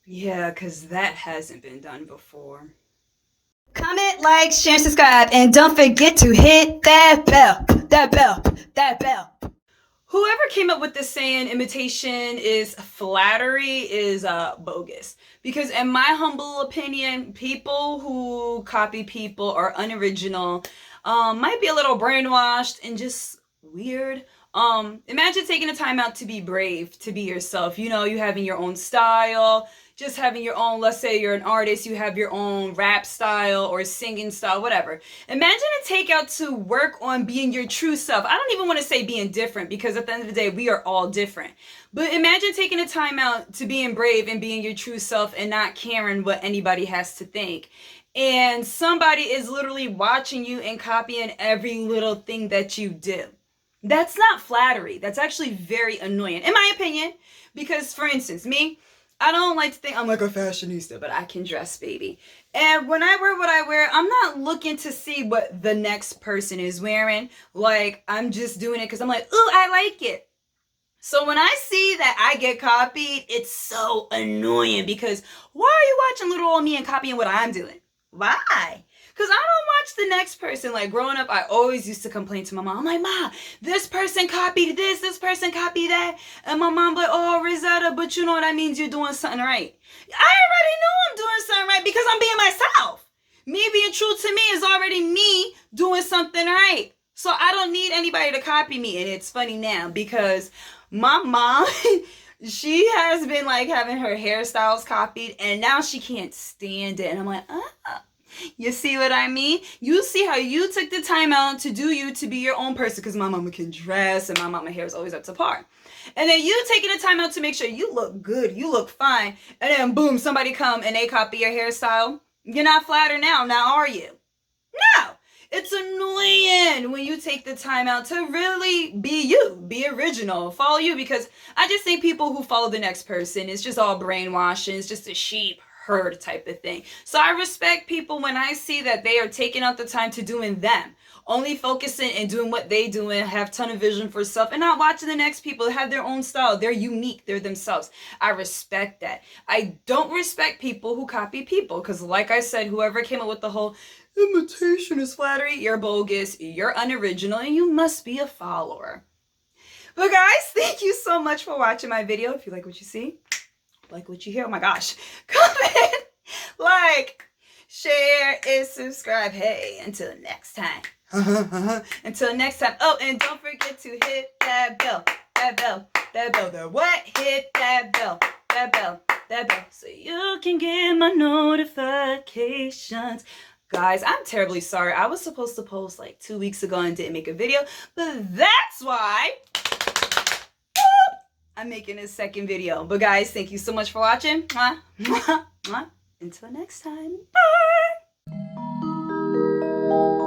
Yeah, because that hasn't been done before. Comment, like, share, and subscribe, and don't forget to hit that bell, that bell, that bell. Whoever came up with this saying imitation is flattery is bogus. Because in my humble opinion, people who copy people are unoriginal, might be a little brainwashed and just weird. Imagine taking the time out to be brave, to be yourself. You know, you having your own style, just having your own, let's say you're an artist, you have your own rap style or singing style, whatever. Imagine a takeout to work on being your true self. I don't even want to say being different because at the end of the day, we are all different. But imagine taking a time out to being brave and being your true self and not caring what anybody has to think. And somebody is literally watching you and copying every little thing that you do. That's not flattery. That's actually very annoying, in my opinion. Because, for instance, me, I don't like to think I'm like a fashionista, but I can dress, baby. And when I wear what I wear, I'm not looking to see what the next person is wearing. Like, I'm just doing it because I'm like, ooh, I like it. So when I see that I get copied, it's so annoying because why are you watching little old me and copying what I'm doing? Why? Because I don't watch the next person. Like growing up, I always used to complain to my mom. I'm like, Ma, this person copied this person copied that. And my mom like, oh, Rosetta, but you know what that means, you're doing something right. I already know I'm doing something right because I'm being myself. Me being true to me is already me doing something right. So I don't need anybody to copy me. And it's funny now because my mom, she has been like having her hairstyles copied and now she can't stand it. And I'm like, you see what I mean? You see how you took the time out to do you, to be your own person, because my mama can dress and my mama hair is always up to par. And then you taking the time out to make sure you look good, you look fine, and then boom, somebody come and they copy your hairstyle. You're not flattered now are you? No. It's annoying when you take the time out to really be you, be original, follow you, because I just think people who follow the next person, it's just all brainwashing, it's just a sheep herd type of thing. So I respect people when I see that they are taking out the time to doing them, only focusing and doing what they do and have ton of vision for self and not watching the next people have their own style. They're unique, they're themselves. I respect that. I don't respect people who copy people because like I said, whoever came up with the whole imitation is flattery, you're bogus, you're unoriginal, and you must be a follower. But guys, thank you so much for watching my video. If you like what you see, like what you hear, oh my gosh, comment, like, share, and subscribe. Hey, until next time. Until next time. Oh, and don't forget to hit that bell, that bell, that bell, that what? Hit that bell, that bell, that bell, so you can get my notifications. Guys, I'm terribly sorry. I was supposed to post like 2 weeks ago and didn't make a video, but that's why I'm making a second video. But guys, thank you so much for watching. Mwah, mwah, mwah. Until next time, bye!